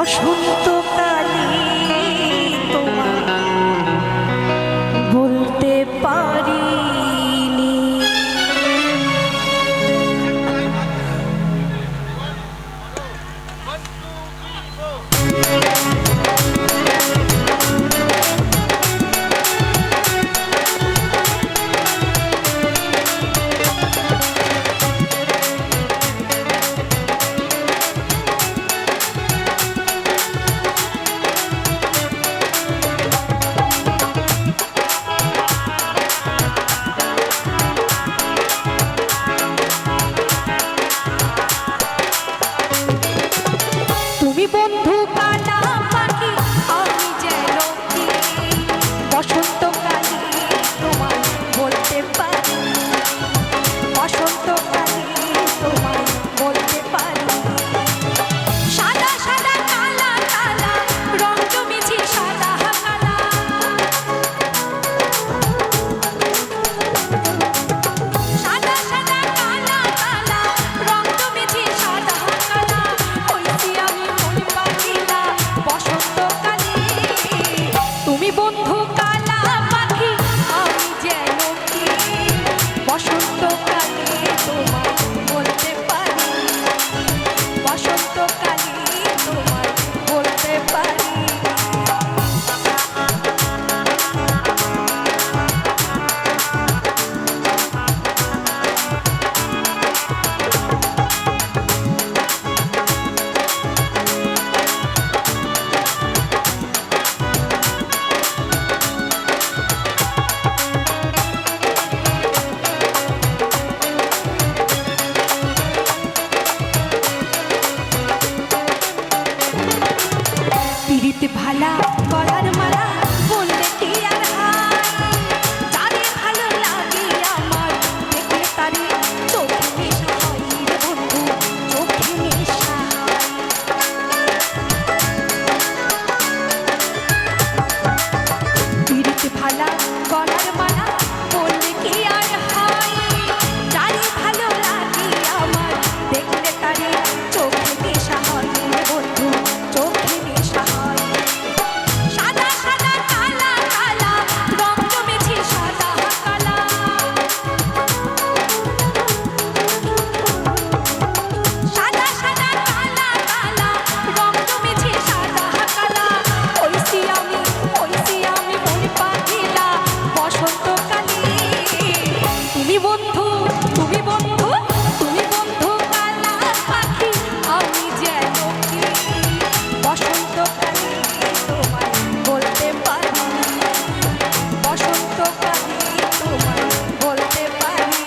বসন্তকালে তোমায় বলতে পারিনি। বন্ধু কালা পাখি আমি যেন কি বসন্তকালে তোমায় বলতে পারি, বসন্তকালে তোমায় বলতে পারি। সাদা সাদা কালা কালা রং জমেছে সাদা কালা, সাদা সাদা কালা কালা রং জমেছে সাদা কালা। হইছি আমি বসন্তকালে তুমি বন্ধু কালা পাখি আমি যেন কি বসন্তকালে তোমায় বলতে পারি, বসন্তকালে তোমায় বলতে পারি। পিরিতে ভালা গলার মালা বললে কি আর হয়, যারে ভালো লাগে আমার দেখলে তারে চোখে নেশা হয় রে বন্ধু, চোখে নেশা হয়। পিরিতে ভালা গলার মালা বললে কি আর হয়, যারে ভালো লাগে আমার দেখলে তারে চোখে নেশা হয় রে বন্ধু, চোখে নেশা হয়। সাদা সাদা কালা কালা রং জমেছে সাদা কালা, সাদা সাদা কালা কালা রং জমেছে সাদা কালা। হইছি আমি মনে পাখিলা বসন্তকালে তুমি বন্ধু, তুমি বন্ধু, তুমি বন্ধু কালা পাখি আমি যেন কি বসন্তকালে তোমায় বলতে পারি, বসন্তকালে তোমায় বলতে পারি।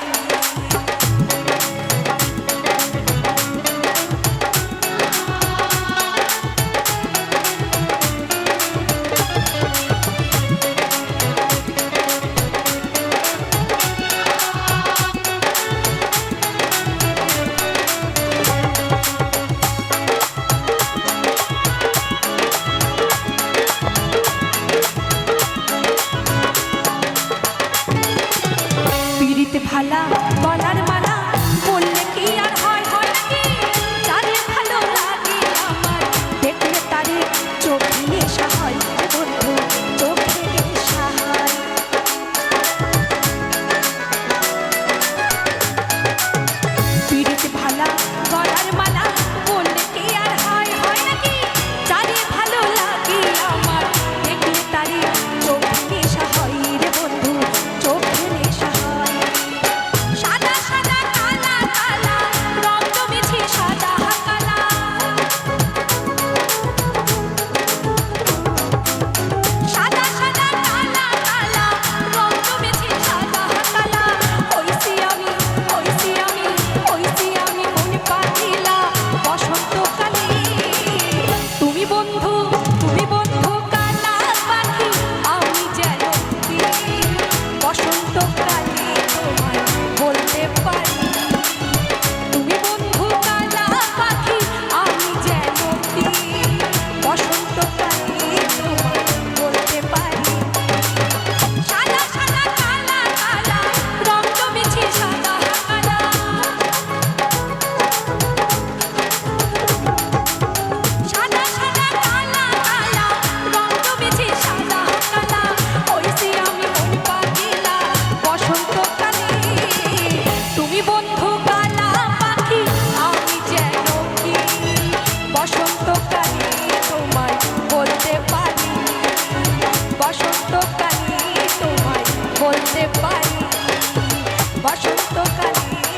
পিরিতে ভালা গলার মালা বললে কি আর হয়, হয় নাকি? যারে ভালো লাগে আমার দেখলে তারে চোখে নেশা হয় রে বন্ধু, চোখে নেশা হয়। পিরিতে ভালা গলার মালা বললে কি আর হয়, হয় নাকি? যারে ভালো লাগে আমার দেখলে তারে চোখে নেশা হয় রে বন্ধু, চোখে নেশা হয়। সাদা সাদা সকালে